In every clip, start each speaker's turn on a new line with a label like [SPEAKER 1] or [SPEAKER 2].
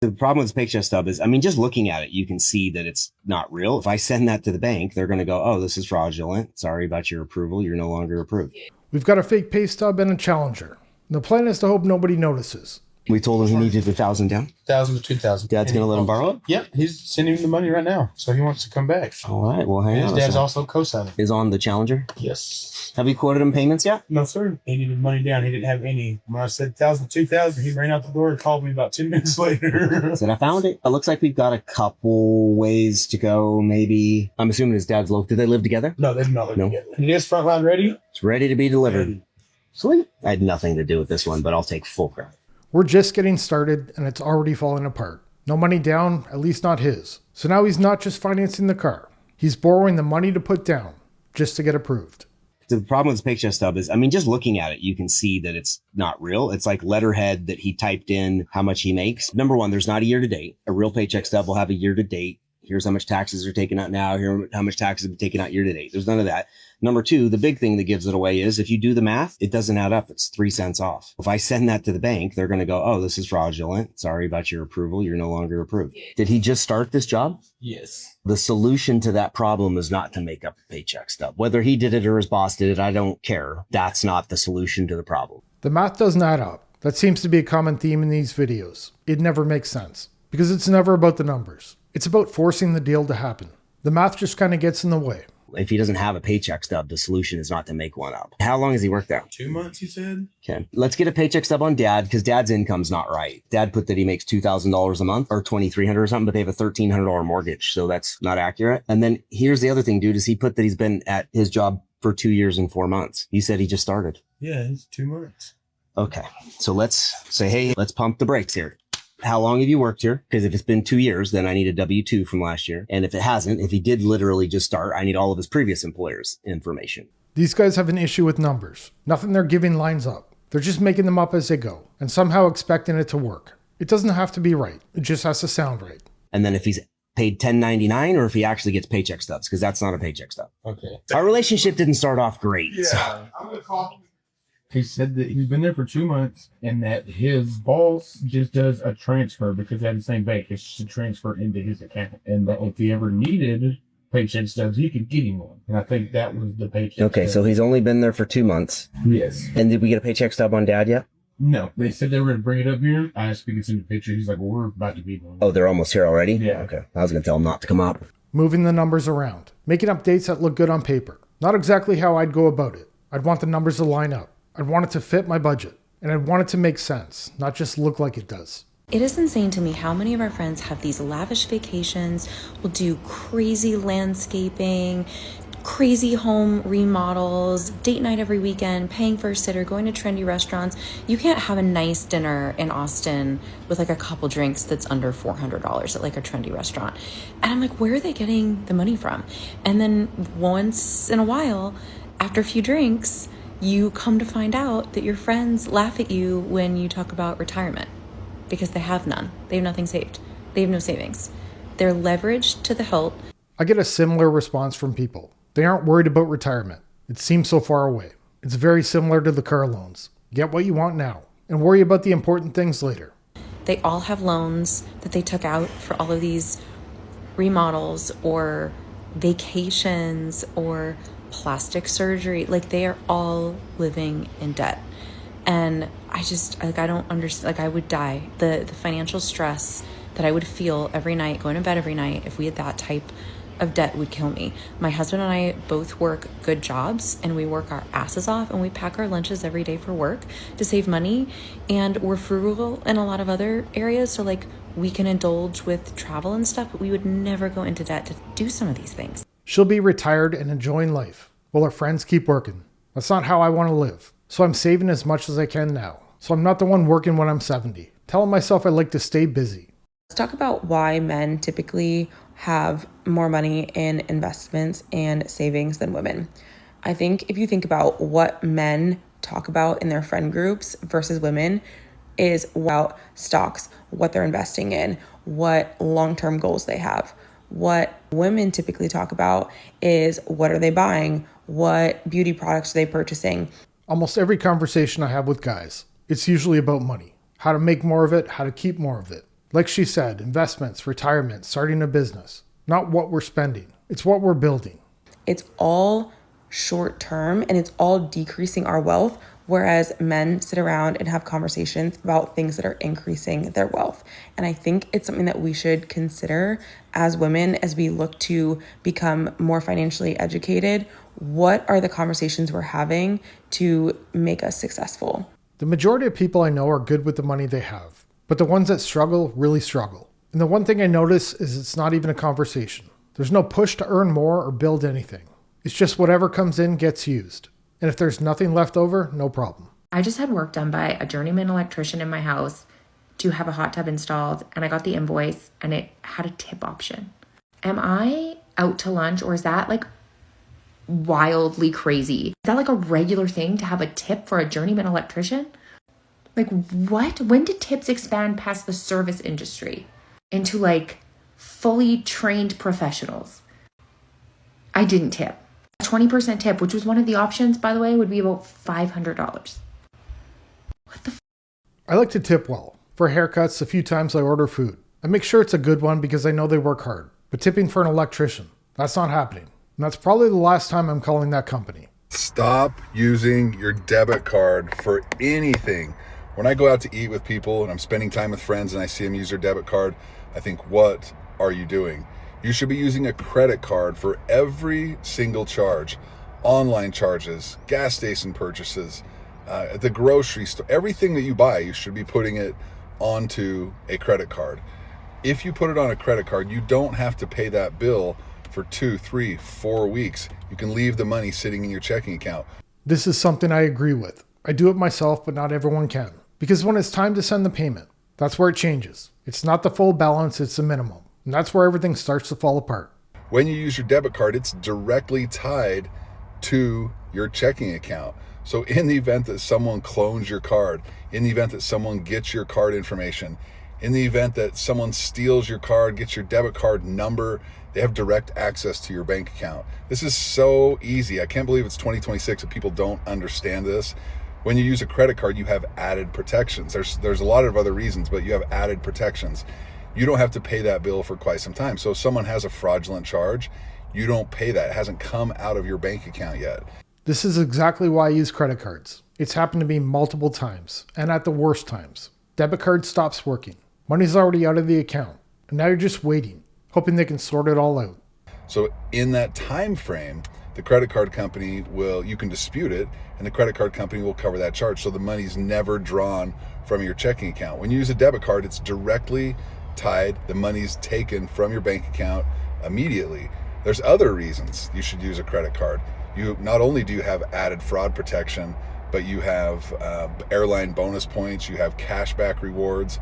[SPEAKER 1] The problem with Paycheck Stub is, I mean, just looking at it, you can see that it's not real. If I send that to the bank, they're going to go, oh, this is fraudulent. Sorry about your approval. You're no longer approved.
[SPEAKER 2] We've got a fake pay stub and a challenger. The plan is to hope nobody notices.
[SPEAKER 1] We told him he needed 1,000 down.
[SPEAKER 3] 1,000 to 2,000.
[SPEAKER 1] Dad's going to let him borrow it?
[SPEAKER 3] Yeah, he's sending him the money right now. So he wants to come back.
[SPEAKER 1] All right, well, hang on.
[SPEAKER 3] His dad's also co-signing.
[SPEAKER 1] Is on the challenger?
[SPEAKER 3] Yes.
[SPEAKER 1] Have you quoted him payments yet?
[SPEAKER 3] No, sir. He needed money down. He didn't have any. When I said 1,000, 2,000, he ran out the door and called me about 10 minutes later.
[SPEAKER 1] Said, I found it. It looks like we've got a couple ways to go, maybe. I'm assuming his dad's local. Do they live together?
[SPEAKER 3] No, they do not live together. It is Frontline ready?
[SPEAKER 1] It's ready to be delivered. Sweet. I had nothing to do with this one, but I'll take full credit.
[SPEAKER 2] We're just getting started and it's already falling apart. No money down, at least not his. So now he's not just financing the car. He's borrowing the money to put down just to get approved.
[SPEAKER 1] The problem with Paycheck Stub is, I mean, just looking at it, you can see that it's not real. It's like letterhead that he typed in how much he makes. Number one, there's not a year to date. A real Paycheck Stub will have a year to date. Here's how much taxes are taken out now. Here's how much taxes have been taken out year to date. There's none of that. Number two, the big thing that gives it away is if you do the math, it doesn't add up. It's 3 cents off. If I send that to the bank, they're going to go, oh, this is fraudulent. Sorry about your approval. You're no longer approved. Did he just start this job?
[SPEAKER 3] Yes.
[SPEAKER 1] The solution to that problem is not to make up a Paycheck Stub. Whether he did it or his boss did it, I don't care. That's not the solution to the problem.
[SPEAKER 2] The math doesn't add up. That seems to be a common theme in these videos. It never makes sense because it's never about the numbers. It's about forcing the deal to happen. The math just kind of gets in the way.
[SPEAKER 1] If he doesn't have a Paycheck Stub, the solution is not to make one up. How long has he worked there?
[SPEAKER 3] 2 months, he said.
[SPEAKER 1] Okay. Let's get a Paycheck Stub on Dad because Dad's income's not right. Dad put that he makes $2,000 a month or $2,300 or something, but they have a $1,300 mortgage. So that's not accurate. And then here's the other thing, dude, is he put that he's been at his job for 2 years and 4 months. You said he just started.
[SPEAKER 3] Yeah, it's 2 months.
[SPEAKER 1] Okay. So let's say, hey, let's pump the brakes here. How long have you worked here? Because if it's been 2 years, then I need a W-2 from last year. And if it hasn't, if he did literally just start, I need all of his previous employers' information.
[SPEAKER 2] These guys have an issue with numbers. Nothing they're giving lines up. They're just making them up as they go and somehow expecting it to work. It doesn't have to be right. It just has to sound right.
[SPEAKER 1] And then if he's paid 1099 or if he actually gets Paycheck Stubs, because that's not a Paycheck Stub.
[SPEAKER 3] Okay.
[SPEAKER 1] Our relationship didn't start off great.
[SPEAKER 3] Yeah. I'm going to call him. He said that he's been there for 2 months and that his boss just does a transfer because they have the same bank. It's just a transfer into his account. And that if he ever needed Paycheck Stubs, he could get him one. And I think that was the Paycheck
[SPEAKER 1] Okay,
[SPEAKER 3] Stub.
[SPEAKER 1] so he's only been there for 2 months.
[SPEAKER 3] Yes.
[SPEAKER 1] And did we get a Paycheck Stub on Dad yet?
[SPEAKER 3] No. They said they were going to bring it up here. I asked if he could send a picture. He's like, well, we're about to be one.
[SPEAKER 1] Oh, they're almost here already?
[SPEAKER 3] Yeah.
[SPEAKER 1] Okay. I was going to tell him not to come up.
[SPEAKER 2] Moving the numbers around. Making up dates that look good on paper. Not exactly how I'd go about it. I'd want the numbers to line up. I'd want it to fit my budget. And I'd want it to make sense, not just look like it does.
[SPEAKER 4] It is insane to me how many of our friends have these lavish vacations, will do crazy landscaping, crazy home remodels, date night every weekend, paying for a sitter, going to trendy restaurants. You can't have a nice dinner in Austin with like a couple drinks that's under $400 at like a trendy restaurant. And I'm like, where are they getting the money from? And then once in a while, after a few drinks, you come to find out that your friends laugh at you when you talk about retirement because they have none. They have nothing saved. They have no savings. They're leveraged to the hilt.
[SPEAKER 2] I get a similar response from people. They aren't worried about retirement. It seems so far away. It's very similar to the car loans. Get what you want now and worry about the important things later.
[SPEAKER 4] They all have loans that they took out for all of these remodels or vacations or plastic surgery. Like they are all living in debt. And I just, like, I don't understand, like I would die. The financial stress that I would feel every night, going to bed every night, if we had that type of debt would kill me. My husband and I both work good jobs and we work our asses off and we pack our lunches every day for work to save money. And we're frugal in a lot of other areas. So like we can indulge with travel and stuff, but we would never go into debt to do some of these things.
[SPEAKER 2] She'll be retired and enjoying life while her friends keep working. That's not how I want to live. So I'm saving as much as I can now. So I'm not the one working when I'm 70. Telling myself I like to stay busy.
[SPEAKER 5] Let's talk about why men typically have more money in investments and savings than women. I think if you think about what men talk about in their friend groups versus women is about stocks, what they're investing in, what long-term goals they have. What women typically talk about is what are they buying? What beauty products are they purchasing?
[SPEAKER 2] Almost every conversation I have with guys, it's usually about money. How to make more of it, how to keep more of it. Like she said, investments, retirement, starting a business. Not what we're spending. It's what we're building.
[SPEAKER 5] It's all short term and it's all decreasing our wealth, whereas men sit around and have conversations about things that are increasing their wealth. And I think it's something that we should consider as women as we look to become more financially educated. What are the conversations we're having to make us successful?
[SPEAKER 2] The majority of people I know are good with the money they have, but the ones that struggle really struggle. And the one thing I notice is it's not even a conversation. There's no push to earn more or build anything. It's just whatever comes in gets used. And if there's nothing left over, no problem.
[SPEAKER 6] I just had work done by a journeyman electrician in my house to have a hot tub installed, and I got the invoice and it had a tip option. Am I out to lunch, or is that like wildly crazy? Is that like a regular thing to have a tip for a journeyman electrician? Like what? When did tips expand past the service industry into like fully trained professionals? I didn't tip. A 20% tip, which was one of the options, by the way, would be about $500. What the
[SPEAKER 2] I like to tip well. For haircuts, a few times I order food. I make sure it's a good one because I know they work hard. But tipping for an electrician, that's not happening. And that's probably the last time I'm calling that company.
[SPEAKER 7] Stop using your debit card for anything. When I go out to eat with people and I'm spending time with friends and I see them use their debit card, I think, what are you doing? You should be using a credit card for every single charge. Online charges, gas station purchases, at the grocery store, everything that you buy, you should be putting it onto a credit card. If you put it on a credit card, you don't have to pay that bill for 2, 3, 4 weeks. You can leave the money sitting in your checking account.
[SPEAKER 2] This is something I agree with. I do it myself, but not everyone can. Because when it's time to send the payment, that's where it changes. It's not the full balance, it's the minimum. And that's where everything starts to fall apart.
[SPEAKER 7] When you use your debit card, it's directly tied to your checking account. So in the event that someone clones your card, in the event that someone gets your card information, in the event that someone steals your card, gets your debit card number, they have direct access to your bank account. This is so easy. I can't believe it's 2026 and people don't understand this. When you use a credit card, you have added protections. There's a lot of other reasons, but you have added protections. You don't have to pay that bill for quite some time. So if someone has a fraudulent charge, you don't pay that. It hasn't come out of your bank account yet.
[SPEAKER 2] This is exactly why I use credit cards. It's happened to me multiple times, and at the worst times. Debit card stops working. Money's already out of the account, and now you're just waiting, hoping they can sort it all out.
[SPEAKER 7] So in that time frame, the credit card company you can dispute it, and the credit card company will cover that charge. So the money's never drawn from your checking account. When you use a debit card, it's directly tied. The money's taken from your bank account immediately. There's other reasons you should use a credit card. You not only do you have added fraud protection, but you have airline bonus points, you have cashback rewards.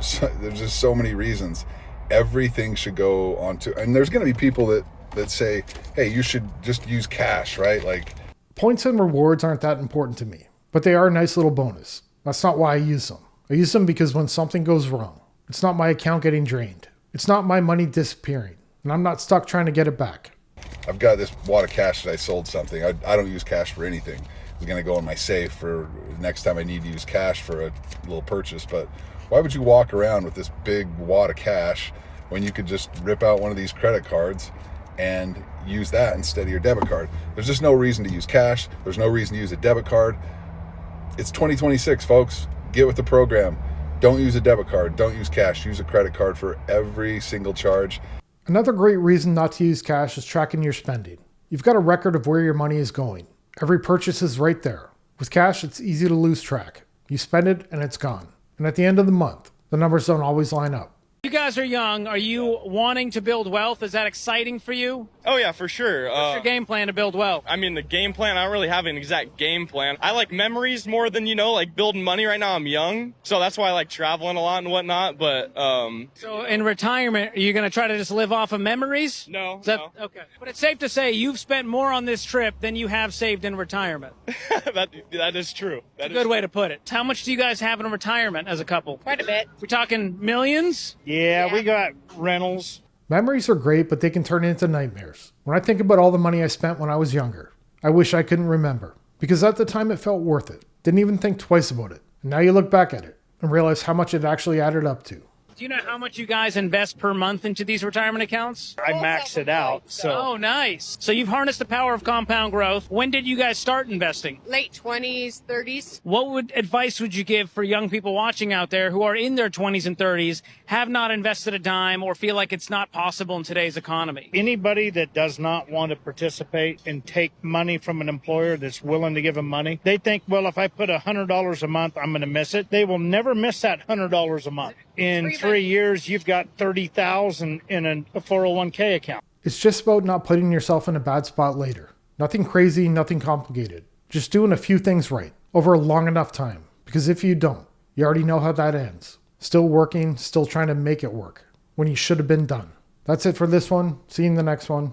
[SPEAKER 7] So there's just so many reasons. Everything should go onto, and there's going to be people that say, hey, you should just use cash, right? Like,
[SPEAKER 2] points and rewards aren't that important to me, but they are a nice little bonus. That's not why I use them. I use them because when something goes wrong, it's not my account getting drained. It's not my money disappearing, and I'm not stuck trying to get it back.
[SPEAKER 7] I've got this wad of cash that I sold something. I don't use cash for anything. It's going to go in my safe for next time I need to use cash for a little purchase. But why would you walk around with this big wad of cash when you could just rip out one of these credit cards and use that instead of your debit card? There's just no reason to use cash. There's no reason to use a debit card. It's 2026, folks. Get with the program. Don't use a debit card. Don't use cash. Use a credit card for every single charge.
[SPEAKER 2] Another great reason not to use cash is tracking your spending. You've got a record of where your money is going. Every purchase is right there. With cash, it's easy to lose track. You spend it and it's gone. And at the end of the month, the numbers don't always line up.
[SPEAKER 8] You guys are young. Are you wanting to build wealth? Is that exciting for you?
[SPEAKER 9] Oh, yeah, for sure.
[SPEAKER 8] What's your game plan to build wealth?
[SPEAKER 9] I mean, the game plan, I don't really have an exact game plan. I like memories more than, like building money. Right now I'm young, so that's why I like traveling a lot and whatnot. But
[SPEAKER 8] So in retirement, are you going to try to just live off of memories?
[SPEAKER 9] No.
[SPEAKER 8] Okay. But it's safe to say you've spent more on this trip than you have saved in retirement.
[SPEAKER 9] that is true.
[SPEAKER 8] That's a good way to put it. How much do you guys have in retirement as a couple?
[SPEAKER 10] Quite a bit.
[SPEAKER 8] We talking millions?
[SPEAKER 10] Yeah.
[SPEAKER 8] We got rentals.
[SPEAKER 2] Memories are great, but they can turn into nightmares. When I think about all the money I spent when I was younger, I wish I couldn't remember. Because at the time it felt worth it. Didn't even think twice about it. And now you look back at it and realize how much it actually added up to.
[SPEAKER 8] Do you know how much you guys invest per month into these retirement accounts?
[SPEAKER 10] I max it out. So
[SPEAKER 8] Oh, nice. So you've harnessed the power of compound growth. When did you guys start investing?
[SPEAKER 11] Late 20s, 30s.
[SPEAKER 8] What advice would you give for young people watching out there who are in their 20s and 30s, have not invested a dime, or feel like it's not possible in today's economy?
[SPEAKER 10] anybody that does not want to participate and take money from an employer that's willing to give them money, they think, well, if I put $100 a month, I'm going to miss it. They will never miss that $100 a month. In 3 years, you've got $30,000 in a 401k account.
[SPEAKER 2] It's just about not putting yourself in a bad spot later. Nothing crazy, nothing complicated. Just doing a few things right over a long enough time. Because if you don't, you already know how that ends. Still working, still trying to make it work when you should have been done. That's it for this one. See you in the next one.